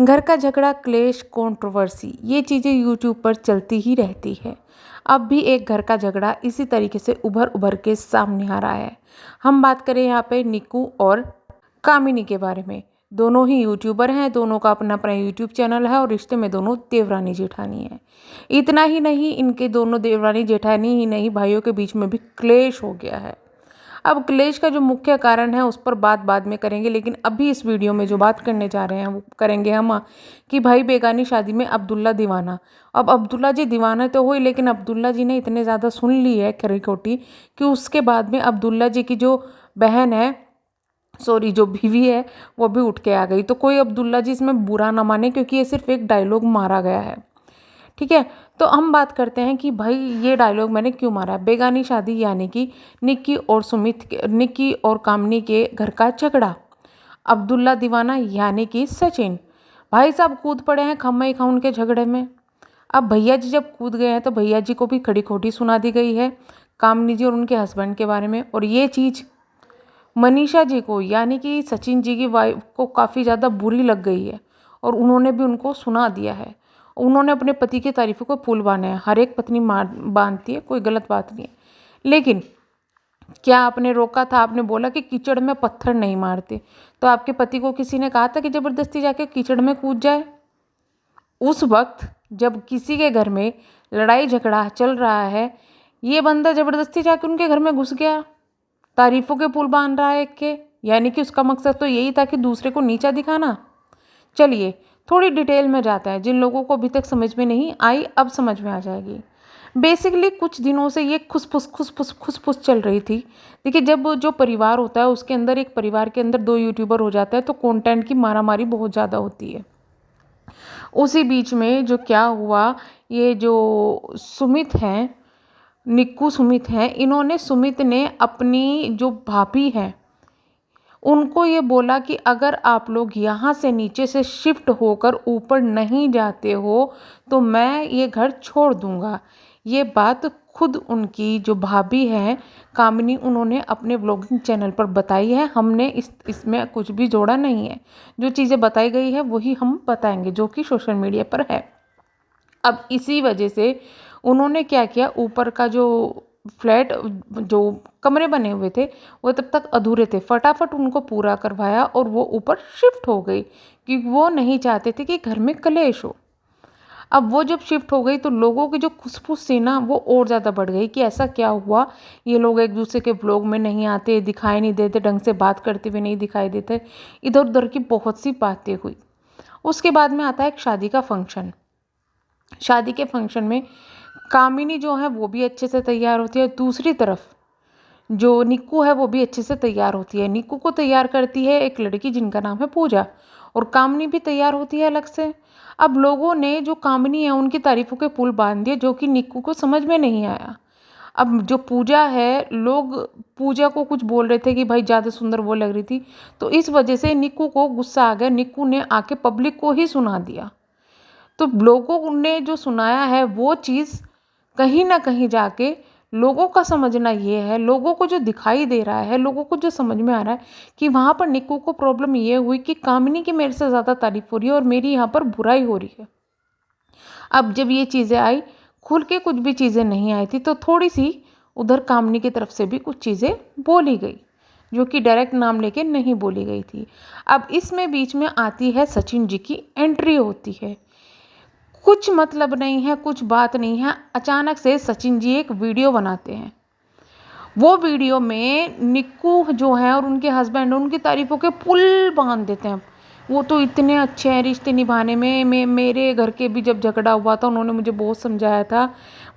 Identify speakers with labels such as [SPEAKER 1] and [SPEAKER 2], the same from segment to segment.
[SPEAKER 1] घर का झगड़ा, क्लेश, कंट्रोवर्सी, ये चीज़ें यूट्यूब पर चलती ही रहती है। अब भी एक घर का झगड़ा इसी तरीके से उभर उभर के सामने आ रहा है। हम बात करें यहाँ पे निक्कू और कामिनी के बारे में। दोनों ही यूट्यूबर हैं, दोनों का अपना अपना यूट्यूब चैनल है और रिश्ते में दोनों देवरानी जेठानी है। इतना ही नहीं, इनके दोनों देवरानी जेठानी ही नहीं, भाइयों के बीच में भी क्लेश हो गया है। अब क्लेश का जो मुख्य कारण है उस पर बात बाद में करेंगे, लेकिन अभी इस वीडियो में जो बात करने जा रहे हैं वो करेंगे हम कि भाई बेगानी शादी में अब्दुल्ला दीवाना। अब अब्दुल्ला जी दीवाना तो हुई, लेकिन अब्दुल्ला जी ने इतने ज़्यादा सुन ली है खरी खोटी कि उसके बाद में अब्दुल्ला जी की जो बहन है, सॉरी जो बीवी है, वो भी उठ के आ गई। तो कोई अब्दुल्ला जी इसमें बुरा ना माने, क्योंकि ये सिर्फ एक डायलॉग मारा गया है। ठीक है, तो हम बात करते हैं कि भाई ये डायलॉग मैंने क्यों मारा। बेगानी शादी यानी कि निक्की और कामनी के घर का झगड़ा। अब्दुल्ला दीवाना यानी कि सचिन। भाई साहब कूद पड़े हैं खम्मे खाउन के झगड़े में। अब भैया जी जब कूद गए हैं तो भैया जी को भी खड़ी खोटी सुना दी गई है कामनी जी और उनके हस्बैंड के बारे में। और ये चीज़ मनीषा जी को यानी कि सचिन जी की वाइफ को काफ़ी ज़्यादा बुरी लग गई है और उन्होंने भी उनको सुना दिया है। उन्होंने अपने पति की तारीफ़ों को पुल बांधा है। हर एक पत्नी बांधती है, कोई गलत बात नहीं है, लेकिन क्या आपने रोका था? आपने बोला कि कीचड़ में पत्थर नहीं मारते। तो आपके पति को किसी ने कहा था कि ज़बरदस्ती जाके कीचड़ में कूद जाए? उस वक्त जब किसी के घर में लड़ाई झगड़ा चल रहा है, ये बंदा ज़बरदस्ती जाके उनके घर में घुस गया, तारीफ़ों के पुल बांध रहा है एक के, यानी कि उसका मकसद तो यही था कि दूसरे को नीचा दिखाना। चलिए थोड़ी डिटेल में जाता है, जिन लोगों को अभी तक समझ में नहीं आई अब समझ में आ जाएगी। बेसिकली कुछ दिनों से ये खुसफुस चल रही थी। देखिए, जब जो परिवार होता है उसके अंदर, एक परिवार के अंदर दो यूट्यूबर हो जाता है तो कंटेंट की मारामारी बहुत ज़्यादा होती है। उसी बीच में जो क्या हुआ, ये जो सुमित हैं, निक्कू सुमित हैं, इन्होंने सुमित ने अपनी जो भाभी है उनको ये बोला कि अगर आप लोग यहाँ से नीचे से शिफ्ट होकर ऊपर नहीं जाते हो तो मैं ये घर छोड़ दूँगा। ये बात खुद उनकी जो भाभी है कामिनी, उन्होंने अपने ब्लॉगिंग चैनल पर बताई है। हमने इसमें कुछ भी जोड़ा नहीं है। जो चीज़ें बताई गई है वही हम बताएंगे, जो कि सोशल मीडिया पर है। अब इसी वजह से उन्होंने क्या किया, ऊपर का जो फ्लैट, जो कमरे बने हुए थे वो तब तक अधूरे थे, फटाफट उनको पूरा करवाया और वो ऊपर शिफ्ट हो गई, क्योंकि वो नहीं चाहते थे कि घर में कलेश हो। अब वो जब शिफ्ट हो गई तो लोगों की जो खुसफुस थी ना वो और ज़्यादा बढ़ गई कि ऐसा क्या हुआ, ये लोग एक दूसरे के व्लॉग में नहीं आते, दिखाई नहीं देते, ढंग से बात करते हुए नहीं दिखाई देते, इधर उधर की बहुत सी बातें हुई। उसके बाद में आता है एक शादी का फंक्शन। शादी के फंक्शन में कामिनी जो है वो भी अच्छे से तैयार होती है, दूसरी तरफ जो निक्कू है वो भी अच्छे से तैयार होती है। निक्कू को तैयार करती है एक लड़की जिनका नाम है पूजा, और कामिनी भी तैयार होती है अलग से। अब लोगों ने जो कामिनी है उनकी तारीफों के पुल बांध दिए, जो कि निक्कू को समझ में नहीं आया। अब जो पूजा है, लोग पूजा को कुछ बोल रहे थे कि भाई ज़्यादा सुंदर वो लग रही थी, तो इस वजह से निक्कू को गुस्सा आ गया। निक्कू ने आके पब्लिक को ही सुना दिया। तो लोगों ने जो सुनाया है वो चीज़ कहीं ना कहीं जाके लोगों का समझना ये है, लोगों को जो दिखाई दे रहा है, लोगों को जो समझ में आ रहा है कि वहाँ पर निक्कू को प्रॉब्लम ये हुई कि कामिनी की मेरे से ज़्यादा तारीफ हो रही है और मेरी यहाँ पर बुराई हो रही है। अब जब ये चीज़ें आई, खुल के कुछ भी चीज़ें नहीं आई थी, तो थोड़ी सी उधर कामिनी की तरफ से भी कुछ चीज़ें बोली गई, जो कि डायरेक्ट नाम लेके नहीं बोली गई थी। अब इसमें बीच में आती है सचिन जी की एंट्री होती है। कुछ मतलब नहीं है, कुछ बात नहीं है, अचानक से सचिन जी एक वीडियो बनाते हैं। वो वीडियो में निक्कू जो है और उनके हस्बैंड उनकी तारीफों के पुल बांध देते हैं। वो तो इतने अच्छे हैं रिश्ते निभाने में। मेरे घर के भी जब झगड़ा हुआ था उन्होंने मुझे बहुत समझाया था।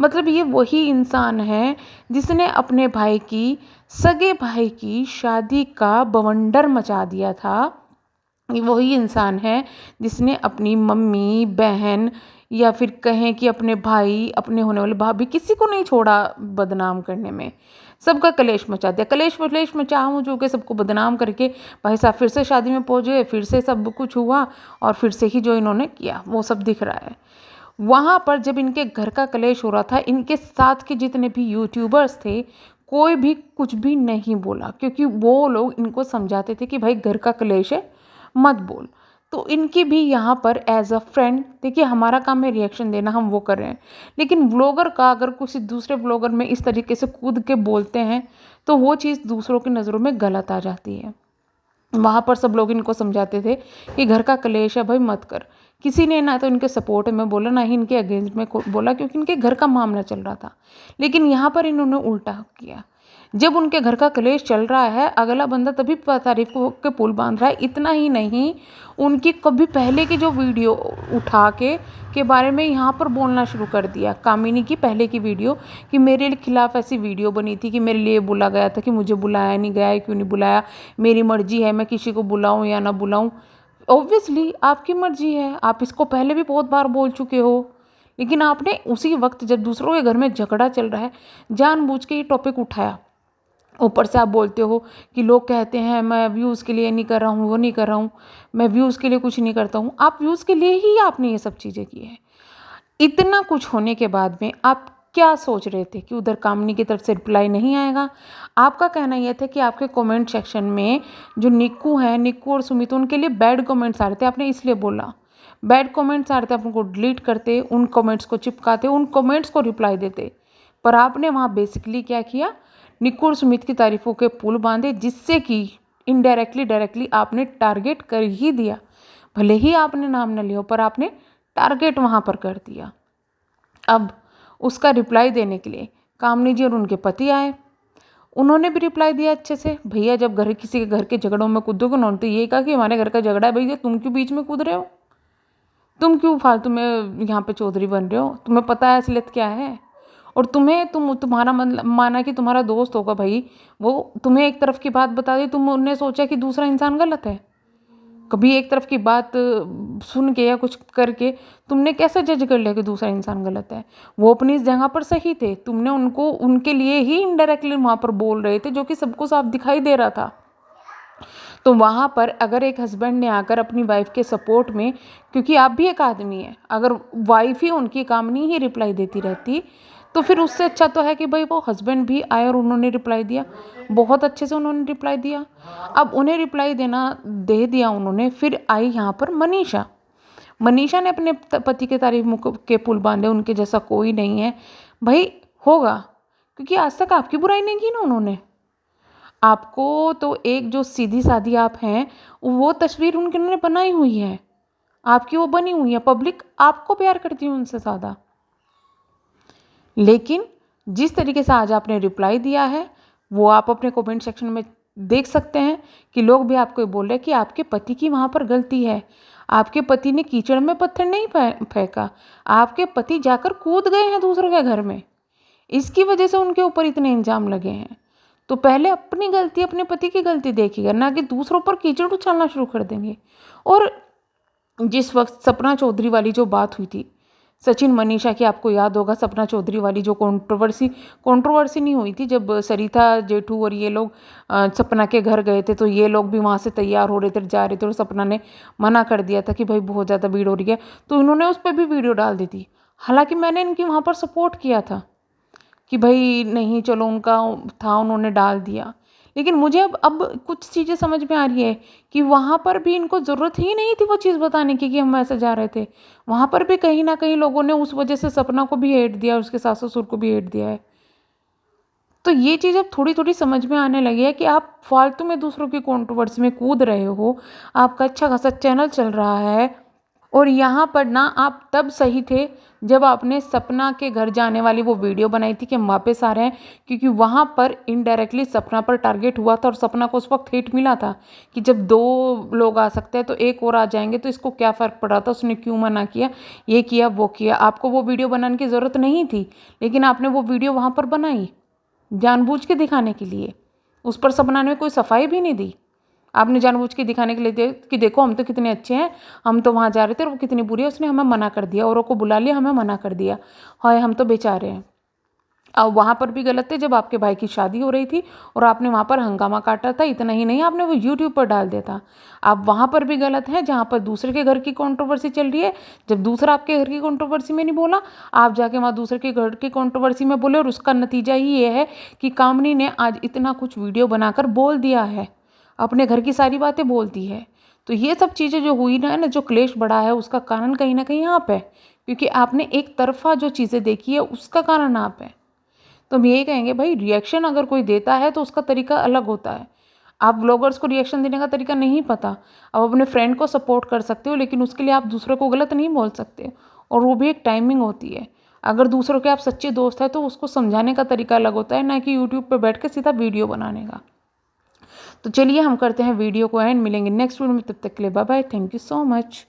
[SPEAKER 1] मतलब ये वही इंसान है जिसने अपने भाई की, सगे भाई की शादी का बवंडर मचा दिया था। ये वही इंसान है जिसने अपनी मम्मी, बहन, या फिर कहें कि अपने भाई, अपने होने वाले भाभी, किसी को नहीं छोड़ा बदनाम करने में। सबका कलेश मचा दिया, कलेश वलेश मचा जो के सबको बदनाम करके भाई साहब फिर से शादी में पहुंच गए, फिर से सब कुछ हुआ और फिर से ही जो इन्होंने किया वो सब दिख रहा है। वहाँ पर जब इनके घर का कलेश हो रहा था, इनके साथ के जितने भी यूट्यूबर्स थे कोई भी कुछ भी नहीं बोला, क्योंकि वो लोग इनको समझाते थे कि भाई घर का कलेश है मत बोल। तो इनकी भी यहाँ पर एज अ फ्रेंड, देखिए हमारा काम है रिएक्शन देना, हम वो कर रहे हैं, लेकिन व्लॉगर का अगर किसी दूसरे व्लॉगर में इस तरीके से कूद के बोलते हैं तो वो चीज़ दूसरों की नज़रों में गलत आ जाती है। वहाँ पर सब लोग इनको समझाते थे कि घर का कलेश है भाई मत कर। किसी ने ना तो इनके सपोर्ट में बोला, ना ही इनके अगेंस्ट में बोला, क्योंकि इनके घर का मामला चल रहा था। लेकिन यहाँ पर इन्होंने उल्टा किया। जब उनके घर का कलेश चल रहा है, अगला बंदा तभी तारीफ के पुल बांध रहा है। इतना ही नहीं, उनकी कभी पहले की जो वीडियो उठा के बारे में यहाँ पर बोलना शुरू कर दिया। कामिनी की पहले की वीडियो कि मेरे खिलाफ ऐसी वीडियो बनी थी कि मेरे लिए बोला गया था कि मुझे बुलाया नहीं गया है, क्यों नहीं बुलाया, मेरी मर्जी है मैं किसी को बुलाऊं या ना बुलाऊं। ऑब्वियसली आपकी मर्जी है, आप इसको पहले भी बहुत बार बोल चुके हो, लेकिन आपने उसी वक्त जब दूसरों के घर में झगड़ा चल रहा है जानबूझ के ये टॉपिक उठाया। ऊपर से आप बोलते हो कि लोग कहते हैं मैं व्यूज़ के लिए नहीं कर रहा हूँ, वो नहीं कर रहा हूँ, मैं व्यूज़ के लिए कुछ नहीं करता हूँ। आप व्यूज़ के लिए ही आपने ये सब चीज़ें की है। इतना कुछ होने के बाद में आप क्या सोच रहे थे कि उधर कामनी की तरफ से रिप्लाई नहीं आएगा? आपका कहना यह था कि आपके कमेंट सेक्शन में जो निक्कू हैं, निक्कू और सुमित, उनके लिए बैड कमेंट्स आ रहे थे, आपने इसलिए बोला। बैड कमेंट्स आ रहे थे, आप उनको डिलीट करते, उन कमेंट्स को चिपकाते, उन कमेंट्स को रिप्लाई देते। पर आपने वहाँ बेसिकली क्या किया, निक्कू और सुमित की तारीफों के पुल बांधे, जिससे कि इनडायरेक्टली डायरेक्टली आपने टारगेट कर ही दिया। भले ही आपने नाम न लिया पर आपने टारगेट वहाँ पर कर दिया। अब उसका रिप्लाई देने के लिए कामनी जी और उनके पति आए। उन्होंने भी रिप्लाई दिया अच्छे से। भैया जब किसी के घर के झगड़ों में कूदोगे, उन्होंने तो ये कहा कि हमारे घर का झगड़ा है भैया, तुम क्यों बीच में कूद रहे हो, तुम क्यों फालतू में यहाँ पे चौधरी बन रहे हो, तुम्हें पता है असलियत क्या है। और तुम्हारा मतलब माना कि तुम्हारा दोस्त होगा भाई, वो तुम्हें एक तरफ की बात बता दी, तुमने सोचा कि दूसरा इंसान गलत है। कभी एक तरफ की बात सुन के या कुछ करके तुमने कैसे जज कर लिया कि दूसरा इंसान गलत है। वो अपनी इस जगह पर सही थे, तुमने उनको उनके लिए ही इनडायरेक्टली वहाँ पर बोल रहे थे, जो कि सबको साफ दिखाई दे रहा था। तो वहाँ पर अगर एक हस्बैंड ने आकर अपनी वाइफ के सपोर्ट में, क्योंकि आप भी एक आदमी है, अगर वाइफ ही उनकी कामनी ही रिप्लाई देती रहती तो फिर उससे अच्छा तो है कि भाई वो हस्बैंड भी आए और उन्होंने रिप्लाई दिया। बहुत अच्छे से उन्होंने रिप्लाई दिया। अब उन्हें रिप्लाई दे दिया उन्होंने। फिर आई यहाँ पर मनीषा। मनीषा ने अपने पति के तारीफ के पुल बांधे, उनके जैसा कोई नहीं है भाई, होगा, क्योंकि आज तक आपकी बुराई नहीं की ना उन्होंने। आपको तो एक जो सीधी सादी आप हैं, वो तस्वीर उन्होंने बनाई हुई है, आपकी वो बनी हुई है, पब्लिक आपको प्यार करती है उनसे ज़्यादा। लेकिन जिस तरीके से आज आपने रिप्लाई दिया है, वो आप अपने कमेंट सेक्शन में देख सकते हैं कि लोग भी आपको बोल रहे हैं कि आपके पति की वहाँ पर गलती है। आपके पति ने कीचड़ में पत्थर नहीं फेंका, आपके पति जाकर कूद गए हैं दूसरों के घर में, इसकी वजह से उनके ऊपर इतने इल्जाम लगे हैं। तो पहले अपनी गलती, अपने पति की गलती देखिएगा, ना कि दूसरों पर कीचड़ उछालना शुरू कर देंगे। और जिस वक्त सपना चौधरी वाली जो बात हुई थी, सचिन मनीषा की, आपको याद होगा सपना चौधरी वाली जो कंट्रोवर्सी नहीं हुई थी, जब सरिता जेठू और ये लोग सपना के घर गए थे, तो ये लोग भी वहाँ से तैयार हो रहे थे, जा रहे थे, और सपना ने मना कर दिया था कि भाई बहुत ज़्यादा भीड़ हो रही है, तो इन्होंने उस पर भी वीडियो डाल दी थी। हालांकि मैंने इनकी वहाँ पर सपोर्ट किया था कि भाई नहीं चलो, उनका था, उन्होंने डाल दिया। लेकिन मुझे अब कुछ चीज़ें समझ में आ रही है कि वहाँ पर भी इनको ज़रूरत ही नहीं थी वो चीज़ बताने की कि हम ऐसे जा रहे थे। वहाँ पर भी कहीं ना कहीं लोगों ने उस वजह से सपना को भी हेट दिया, उसके सास ससुर को भी हेट दिया है। तो ये चीज़ अब थोड़ी थोड़ी समझ में आने लगी है कि आप फालतू में दूसरों की कंट्रोवर्सी में कूद रहे हो। आपका अच्छा खासा चैनल चल रहा है, और यहाँ पर ना आप तब सही थे जब आपने सपना के घर जाने वाली वो वीडियो बनाई थी कि हम वापस आ रहे हैं, क्योंकि वहाँ पर इनडायरेक्टली सपना पर टारगेट हुआ था, और सपना को उस वक्त हिट मिला था कि जब 2 लोग आ सकते हैं तो एक और आ जाएंगे, तो इसको क्या फ़र्क पड़ा था, उसने क्यों मना किया, ये किया वो किया। आपको वो वीडियो बनाने की ज़रूरत नहीं थी, लेकिन आपने वो वीडियो वहाँ पर बनाई जानबूझ के दिखाने के लिए। उस पर सपना ने कोई सफाई भी नहीं दी, आपने जानबूझ के दिखाने के लिए कि देखो हम तो कितने अच्छे हैं, हम तो वहाँ जा रहे थे और वो कितनी बुरी है, उसने हमें मना कर दिया, औरों को बुला लिया, हमें मना कर दिया, हाय हम तो बेचारे हैं। अब वहाँ पर भी गलत थे जब आपके भाई की शादी हो रही थी और आपने वहाँ पर हंगामा काटा था। इतना ही नहीं, आपने वो यूट्यूब पर डाल दिया था। आप वहाँ पर भी गलत हैं जहाँ पर दूसरे के घर की कंट्रोवर्सी चल रही है। जब दूसरा आपके घर की कंट्रोवर्सी में नहीं बोला, आप जाके वहाँ दूसरे के घर की कंट्रोवर्सी में बोले, और उसका नतीजा ही ये है कि कामनी ने आज इतना कुछ वीडियो बनाकर बोल दिया है, अपने घर की सारी बातें बोलती है। तो ये सब चीज़ें जो हुई ना जो क्लेश बढ़ा है उसका कारण कहीं ना कहीं आप है, क्योंकि आपने एक तरफा जो चीज़ें देखी है उसका कारण आप है। तो हम यही कहेंगे भाई, रिएक्शन अगर कोई देता है तो उसका तरीका अलग होता है। आप ब्लॉगर्स को रिएक्शन देने का तरीका नहीं पता, आप अपने फ्रेंड को सपोर्ट कर सकते हो, लेकिन उसके लिए आप दूसरे को गलत नहीं बोल सकते, और वो भी एक टाइमिंग होती है। अगर दूसरों के आप सच्चे दोस्त हैं तो उसको समझाने का तरीका अलग होता है, ना कि यूट्यूब पे बैठ के सीधा वीडियो बनाने का। तो चलिए हम करते हैं वीडियो को एंड, मिलेंगे नेक्स्ट वीडियो में, तब तक के लिए bye bye, thank you so much.